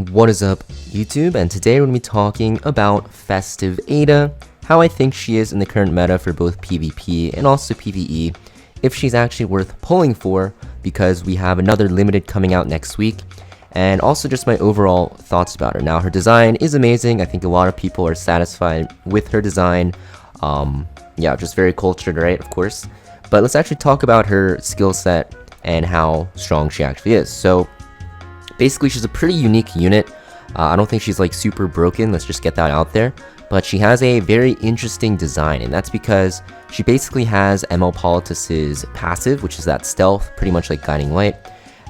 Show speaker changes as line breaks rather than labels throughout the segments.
What is up, YouTube? And today we're going to be talking about Festive Ada, how I think she is in the current meta for both PvP and also PvE, if she's actually worth pulling for, because we have another limited coming out next week, and also just my overall thoughts about her. Now, her design is amazing. I think a lot of people are satisfied with her design. Yeah, just very cultured, right? Of course. But let's actually talk about her skill set and how strong she actually is. So basically, she's a pretty unique unit. I don't think she's like super broken, let's just get that out there. But she has a very interesting design, and that's because she basically has ML Politis's passive, which is that stealth, pretty much like Guiding Light.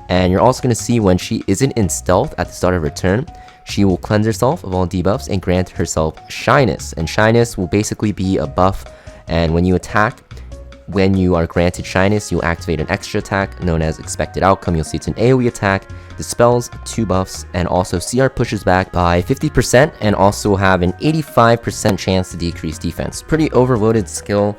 And you're also going to see when she isn't in stealth at the start of her turn, she will cleanse herself of all debuffs and grant herself Shyness. And Shyness will basically be a buff, and when you attack, when you are granted Shyness, you'll activate an extra attack known as Expected Outcome. You'll see it's an AoE attack, dispels 2 buffs, and also CR pushes back by 50%, and also have an 85% chance to decrease defense. Pretty overloaded skill.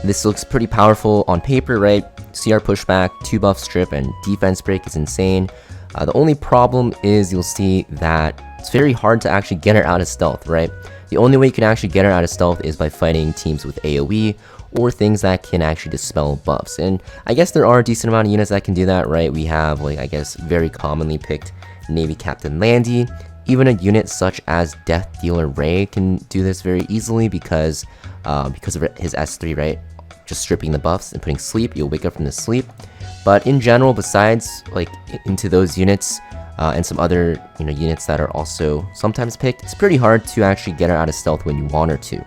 This looks pretty powerful on paper, right? CR pushback, 2 buff strip, and defense break is insane. The only problem is you'll see that it's very hard to actually get her out of stealth, right? The only way you can actually get her out of stealth is by fighting teams with AoE, or things that can actually dispel buffs. And I guess there are a decent amount of units that can do that, right? We have, like, I guess, very commonly picked Navy Captain Landy. Even a unit such as Death Dealer Ray can do this very easily because of his S3, right? Just stripping the buffs and putting sleep, you'll wake up from the sleep. But in general, besides, like, into those units, and some other, units that are also sometimes picked, it's pretty hard to actually get her out of stealth when you want her to.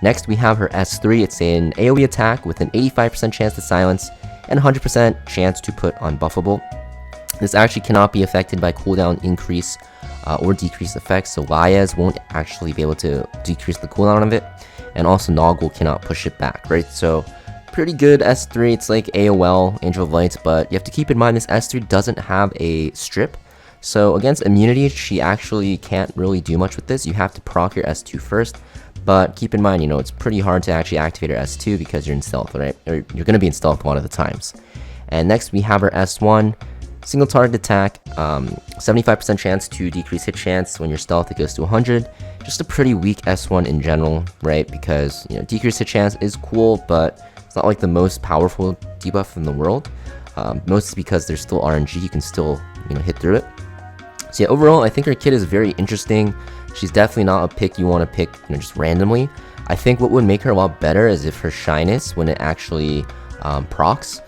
Next, we have her S3. It's an AoE attack with an 85% chance to silence and 100% chance to put unbuffable. This actually cannot be affected by cooldown increase or decrease effects, so Layas won't actually be able to decrease the cooldown of it, and also Noggle cannot push it back, right? So pretty good S3. It's like AOL, Angel of Light, but you have to keep in mind this S3 doesn't have a strip. So against immunity, she actually can't really do much with this. You have to proc your S2 first. But keep in mind, it's pretty hard to actually activate her S2 because you're in stealth, right? Or you're going to be in stealth a lot of the times. And next we have her S1, single target attack, 75% chance to decrease hit chance. When you're stealth, it goes to 100. Just a pretty weak S1 in general, right? Because, decrease hit chance is cool, but it's not like the most powerful debuff in the world. Mostly because there's still RNG, you can still, hit through it. So yeah, overall, I think her kit is very interesting. She's definitely not a pick you want to pick, just randomly. I think what would make her a lot better is if her Shyness, when it actually procs,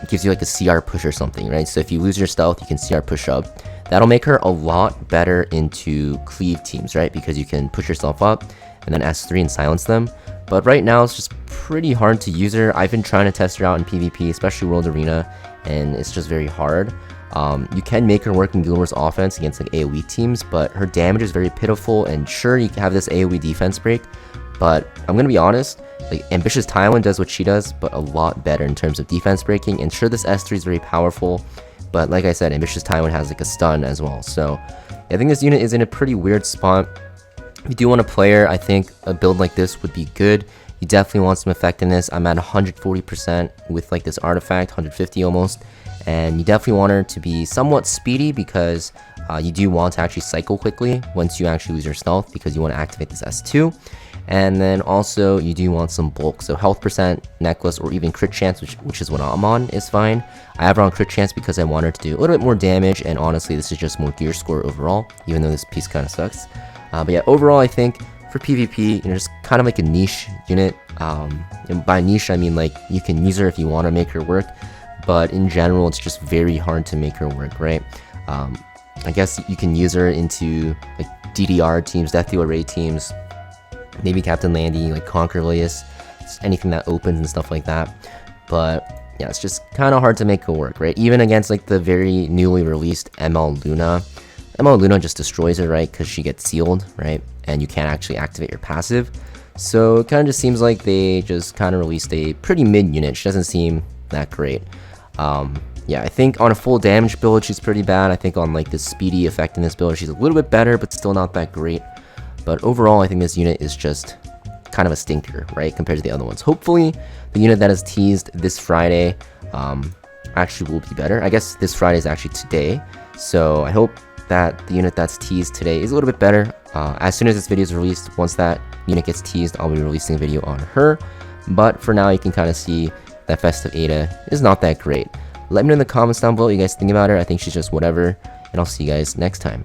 gives you like a CR push or something, right? So if you lose your stealth, you can CR push up. That'll make her a lot better into cleave teams, right? Because you can push yourself up and then S3 and silence them. But right now, it's just pretty hard to use her. I've been trying to test her out in PvP, especially World Arena, and it's just very hard. You can make her work in Guild Wars offense against like AoE teams, but her damage is very pitiful, and sure, you can have this AoE defense break, but I'm gonna be honest, like Ambitious Tywin does what she does, but a lot better in terms of defense breaking, and sure, this S3 is very powerful, but like I said, Ambitious Tywin has like a stun as well, so I think this unit is in a pretty weird spot. If you do want to play her, I think a build like this would be good. You definitely want some effectiveness. I'm at 140% with like this artifact, 150 almost. And you definitely want her to be somewhat speedy because you do want to actually cycle quickly once you actually lose your stealth, because you want to activate this S2. And then also you do want some bulk, so health percent, necklace, or even crit chance, which is what I'm on, is fine. I have her on crit chance because I want her to do a little bit more damage, and honestly this is just more gear score overall, even though this piece kind of sucks. But yeah, overall I think for PvP, just kind of like a niche unit. And by niche I mean like you can use her if you want to make her work, but in general it's just very hard to make her work, right? I guess you can use her into like DDR teams, Death Dealer Ray teams, maybe Captain Landy, like Conquer Lias, anything that opens and stuff like that. But yeah, it's just kind of hard to make her work, right? Even against like the very newly released ML Luna. ML Luna just destroys her, right? Because she gets sealed, right? And you can't actually activate your passive. So it kind of just seems like they just kind of released a pretty mid unit. She doesn't seem that great. Yeah, I think on a full damage build, she's pretty bad. I think on like the speedy effectiveness build, she's a little bit better, but still not that great. But overall, I think this unit is just kind of a stinker, right, compared to the other ones. Hopefully, the unit that is teased this Friday actually will be better. I guess this Friday is actually today, so I hope that the unit that's teased today is a little bit better. As soon as this video is released, once that unit gets teased, I'll be releasing a video on her. But for now, you can kind of see that Festive Ada is not that great. Let me know in the comments down below what you guys think about her. I think she's just whatever, and I'll see you guys next time.